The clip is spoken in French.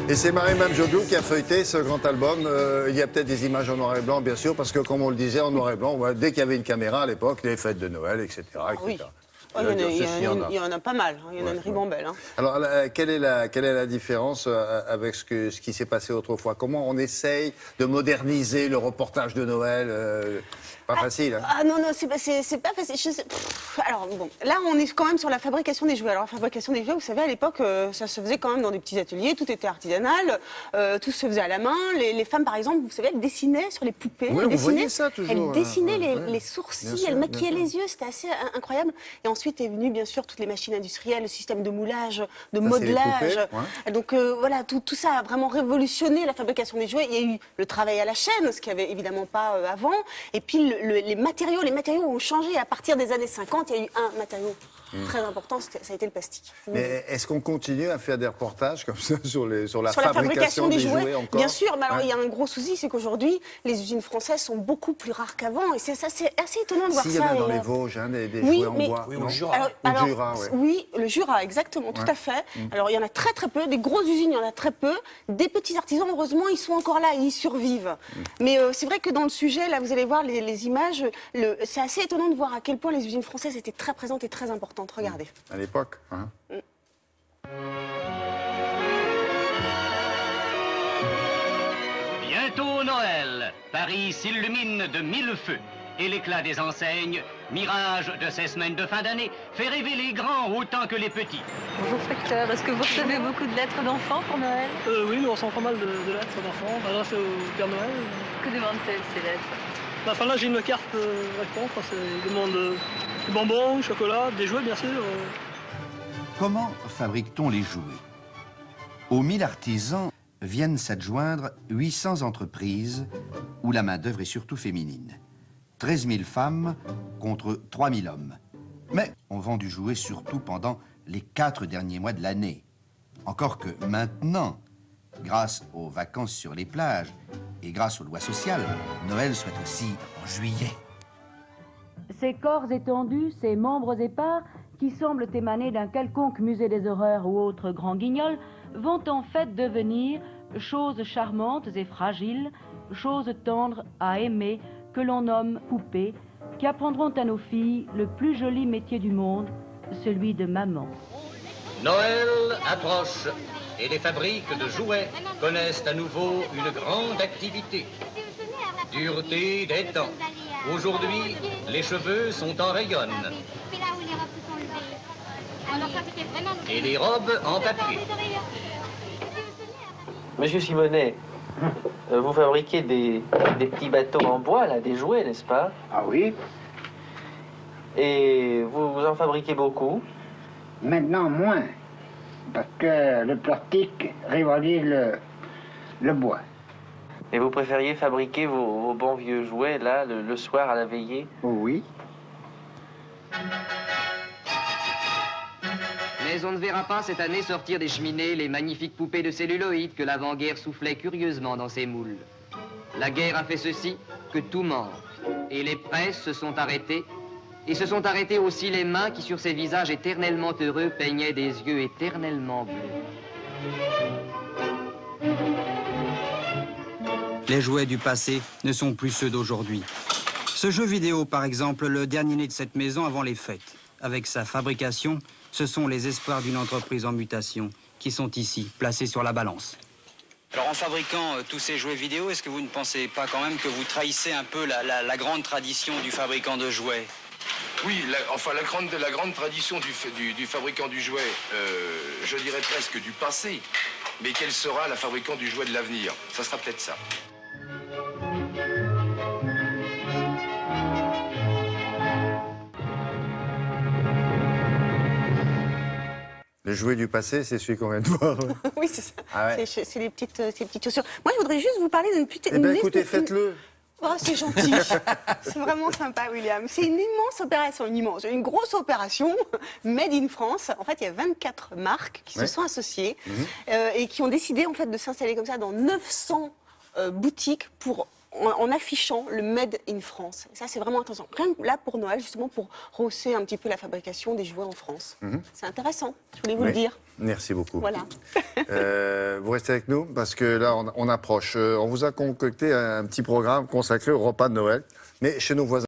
Et c'est Marie-Mame Jodou qui a feuilleté ce grand album. Il y a peut-être des images en noir et blanc, bien sûr, parce que comme on le disait, en noir et blanc, dès qu'il y avait une caméra à l'époque, les fêtes de Noël, etc. Oui. Il Il y en a pas mal, il y en a une ribambelle. Hein. Alors, quelle est la différence avec ce qui s'est passé autrefois? Comment on essaye de moderniser le reportage de Noël? Pas facile, hein? Ah non, c'est pas facile. Alors bon, là on est quand même sur la fabrication des jouets. Alors la fabrication des jouets, vous savez, à l'époque, ça se faisait quand même dans des petits ateliers, tout était artisanal, tout se faisait à la main. Les femmes, par exemple, vous savez, elles dessinaient sur les poupées. Oui, vous voyez ça toujours. Elles dessinaient les sourcils, elles maquillaient les yeux, c'était assez incroyable. Et ensuite est venu, bien sûr, toutes les machines industrielles, le système de moulage, de modelage. Donc voilà, tout ça a vraiment révolutionné la fabrication des jouets. Il y a eu le travail à la chaîne, ce qu'il n'y avait évidemment pas avant. Et puis les matériaux ont changé. À partir des années 50, il y a eu un matériau très important, ça a été le plastique. Mais est-ce qu'on continue à faire des reportages comme ça sur la fabrication des jouets encore? Bien sûr, mais alors il y a un gros souci, c'est qu'aujourd'hui, les usines françaises sont beaucoup plus rares qu'avant. Et c'est assez étonnant de voir ça. Il y en a dans les Vosges, hein, des jouets en bois. Oui, au Jura. Oui, le Jura, exactement, tout à fait. Alors il y en a très peu, des grosses usines, il y en a très peu. Des petits artisans, heureusement, ils sont encore là, ils survivent. Mais c'est vrai que dans le sujet, là, vous allez voir les images, c'est assez étonnant de voir à quel point les usines françaises étaient très présentes et très importantes. Regardez. À l'époque, hein. Bientôt Noël, Paris s'illumine de 1000 feux. Et l'éclat des enseignes, mirage de ces semaines de fin d'année, fait rêver les grands autant que les petits. Bonjour facteur, est-ce que vous recevez beaucoup de lettres d'enfants pour Noël? Oui, nous recevons pas mal de lettres d'enfants, adressées au Père Noël. Que demandent-elles ces lettres? Enfin là j'ai une carte réponse, ils demandent des bonbons, du chocolat, des jouets bien sûr. Comment fabrique-t-on les jouets? Aux 1000 artisans viennent s'adjoindre 800 entreprises où la main-d'œuvre est surtout féminine. 13 000 femmes contre 3 000 hommes. Mais on vend du jouet surtout pendant les 4 derniers mois de l'année. Encore que maintenant, grâce aux vacances sur les plages et grâce aux lois sociales, Noël soit aussi en juillet. Ces corps étendus, ces membres épars, qui semblent émaner d'un quelconque musée des horreurs ou autre grand guignol, vont en fait devenir choses charmantes et fragiles, choses tendres à aimer, que l'on nomme poupées, qui apprendront à nos filles le plus joli métier du monde, celui de maman. Noël approche et les fabriques de jouets connaissent à nouveau une grande activité. Dureté des temps. Aujourd'hui, les cheveux sont en rayonne. Et les robes en papier. Monsieur Simonet, vous fabriquez des petits bateaux en bois, là, des jouets, n'est-ce pas? Ah oui. Et vous en fabriquez beaucoup? Maintenant moins, parce que le plastique rivalise le bois. Et vous préfériez fabriquer vos bons vieux jouets, là, le soir à la veillée? Oui. Mais on ne verra pas cette année sortir des cheminées les magnifiques poupées de celluloïd que l'avant-guerre soufflait curieusement dans ses moules. La guerre a fait ceci, que tout manque. Et les presses se sont arrêtées, et se sont arrêtées aussi les mains qui, sur ces visages éternellement heureux, peignaient des yeux éternellement bleus. Les jouets du passé ne sont plus ceux d'aujourd'hui. Ce jeu vidéo, par exemple, le dernier né de cette maison avant les fêtes. Avec sa fabrication, ce sont les espoirs d'une entreprise en mutation qui sont ici, placés sur la balance. Alors en fabriquant tous ces jouets vidéo, est-ce que vous ne pensez pas quand même que vous trahissez un peu la grande tradition du fabricant de jouets? Oui, la grande tradition du fabricant du jouet, je dirais presque du passé. Mais quelle sera la fabricant du jouet de l'avenir? Ça sera peut-être ça. Le jouet du passé, c'est celui qu'on vient de voir. Oui, c'est ça. Ah ouais. C'est les petites chaussures. Moi, je voudrais juste vous parler d'une petite... Eh bien, écoutez, faites-le. Oh, c'est gentil. C'est vraiment sympa, William. C'est une immense opération, une grosse opération made in France. En fait, il y a 24 marques qui se sont associées et qui ont décidé en fait de s'installer comme ça dans 900 boutiques en affichant le Made in France. Et ça, c'est vraiment intéressant. Rien que là, pour Noël, justement, pour rehausser un petit peu la fabrication des jouets en France. C'est intéressant, je voulais vous le dire. Merci beaucoup. Voilà. Vous restez avec nous parce que là, on approche. On vous a concocté un petit programme consacré au repas de Noël, mais chez nos voisins.